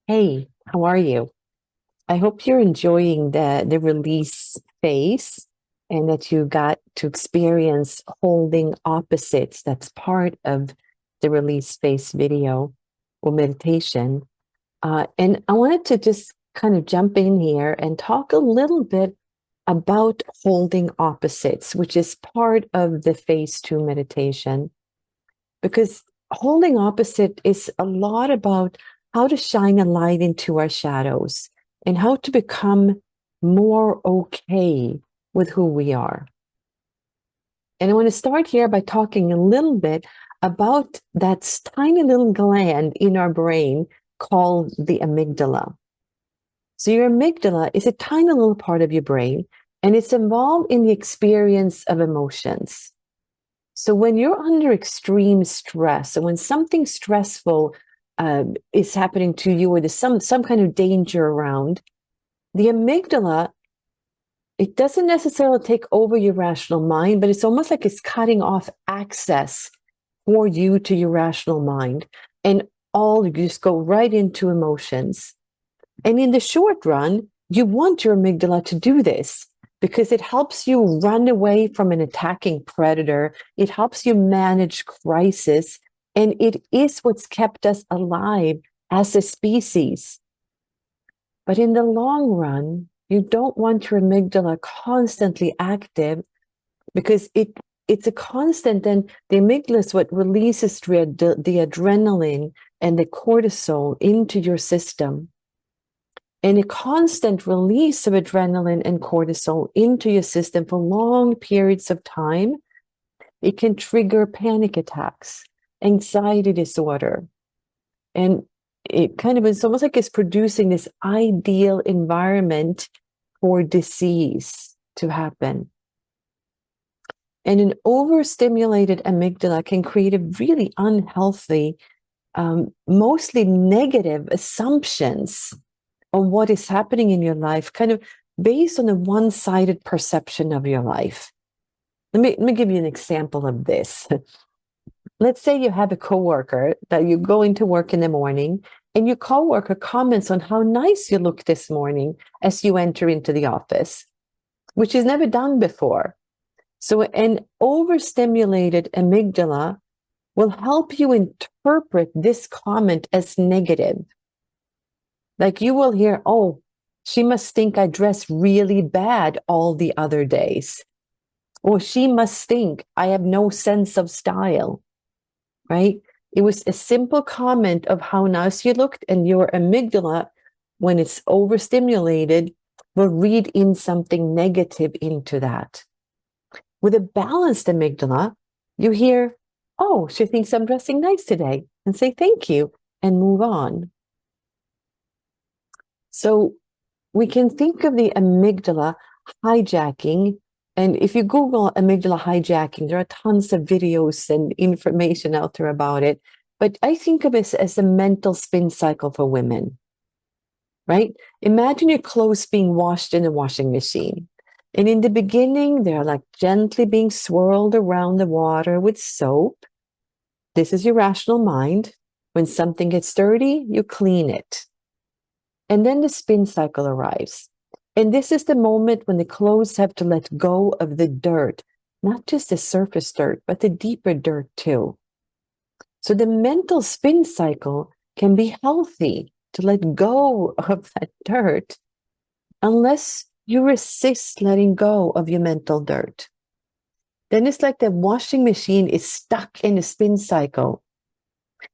Hey, how are you? I hope you're enjoying the release phase and that you got to experience holding opposites. That's part of the release phase video or meditation. And I wanted to just kind of jump in here and talk a little bit about holding opposites, which is part of the phase two meditation, because holding opposite is a lot about how to shine a light into our shadows and how to become more okay with who we are. And I want to start here by talking a little bit about that tiny little gland in our brain called the amygdala. So, your amygdala is a tiny little part of your brain, and it's involved in the experience of emotions. So when you're under extreme stress, and when something stressful is happening to you, or there's some kind of danger around, the amygdala, it doesn't necessarily take over your rational mind, but it's almost like it's cutting off access for you to your rational mind, and all you just go right into emotions. And in the short run, you want your amygdala to do this, because it helps you run away from an attacking predator. It helps you manage crisis. And it is what's kept us alive as a species. But in the long run, you don't want your amygdala constantly active, because it's a constant. And the amygdala is what releases the adrenaline and the cortisol into your system. And a constant release of adrenaline and cortisol into your system for long periods of time, it can trigger panic attacks, anxiety disorder. And it kind of is almost like it's producing this ideal environment for disease to happen. And an overstimulated amygdala can create a really unhealthy, mostly negative assumptions on what is happening in your life, kind of based on a one-sided perception of your life. Let me give you an example of this. Let's say you have a coworker that you go into work in the morning, and your coworker comments on how nice you look this morning as you enter into the office, which is never done before. So an overstimulated amygdala will help you interpret this comment as negative. Like, you will hear, oh, she must think I dress really bad all the other days. Or she must think I have no sense of style, right? It was a simple comment of how nice you looked, and your amygdala, when it's overstimulated, will read in something negative into that. With a balanced amygdala, you hear, oh, she thinks I'm dressing nice today, and say thank you and move on. So we can think of the amygdala hijacking. And if you Google amygdala hijacking, there are tons of videos and information out there about it. But I think of it as a mental spin cycle for women, right? Imagine your clothes being washed in a washing machine. And in the beginning, they're like gently being swirled around the water with soap. This is your rational mind. When something gets dirty, you clean it. And then the spin cycle arrives. And this is the moment when the clothes have to let go of the dirt, not just the surface dirt, but the deeper dirt too. So the mental spin cycle can be healthy to let go of that dirt, unless you resist letting go of your mental dirt. Then it's like the washing machine is stuck in a spin cycle,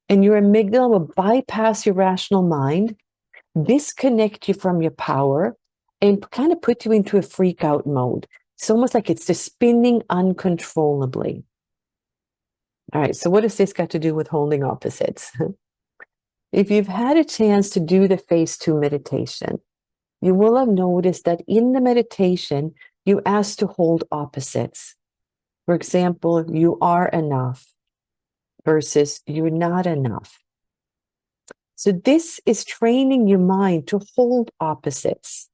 and your amygdala will bypass your rational mind, disconnect you from your power, and kind of put you into a freak out mode. It's almost like it's just spinning uncontrollably. All right, so what does this got to do with holding opposites? If you've had a chance to do the phase two meditation, you will have noticed that in the meditation, you ask to hold opposites. For example, you are enough versus you're not enough. So this is training your mind to hold opposites,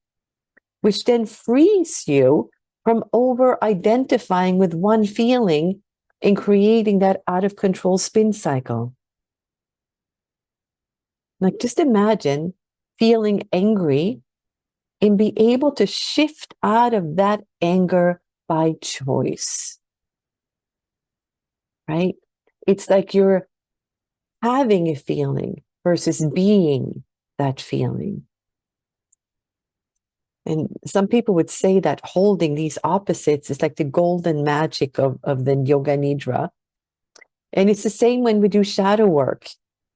which then frees you from over-identifying with one feeling and creating that out-of-control spin cycle. Like, just imagine feeling angry and be able to shift out of that anger by choice, right? It's like you're having a feeling versus being that feeling. And some people would say that holding these opposites is like the golden magic of the Yoga Nidra. And it's the same when we do shadow work.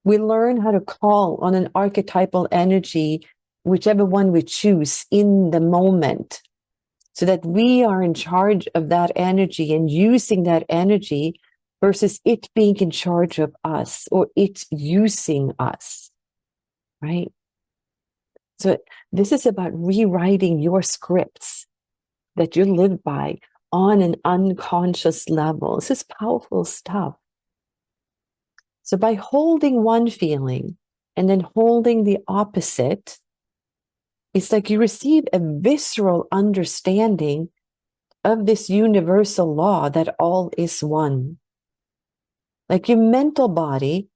We learn how to call on an archetypal energy, whichever one we choose in the moment, so that we are in charge of that energy and using that energy versus it being in charge of us or it using us, right? So this is about rewriting your scripts that you live by on an unconscious level. This is powerful stuff. So by holding one feeling and then holding the opposite, it's like you receive a visceral understanding of this universal law that all is one. Like your mental body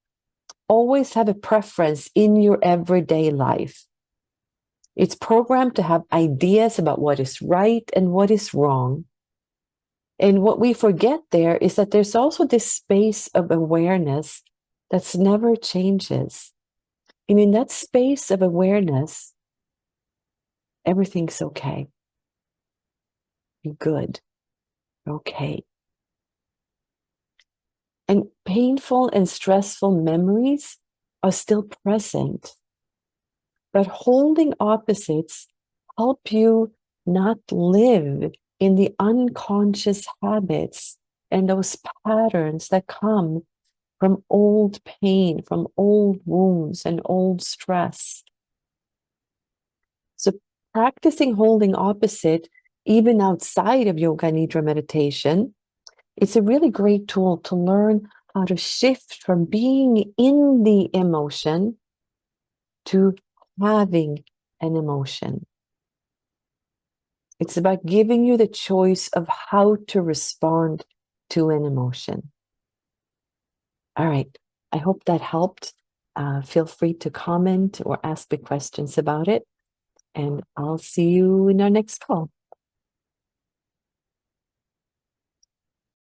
always have a preference in your everyday life. It's programmed to have ideas about what is right and what is wrong. And what we forget there is that there's also this space of awareness that's never changes. And in that space of awareness, everything's okay. You're good. Okay. And painful and stressful memories are still present. But holding opposites help you not live in the unconscious habits and those patterns that come from old pain, from old wounds and old stress. So practicing holding opposite, even outside of Yoga Nidra meditation, it's a really great tool to learn how to shift from being in the emotion to having an emotion. It's about giving you the choice of how to respond to an emotion. All right. I hope that helped. Feel free to comment or ask me questions about it. And I'll see you in our next call.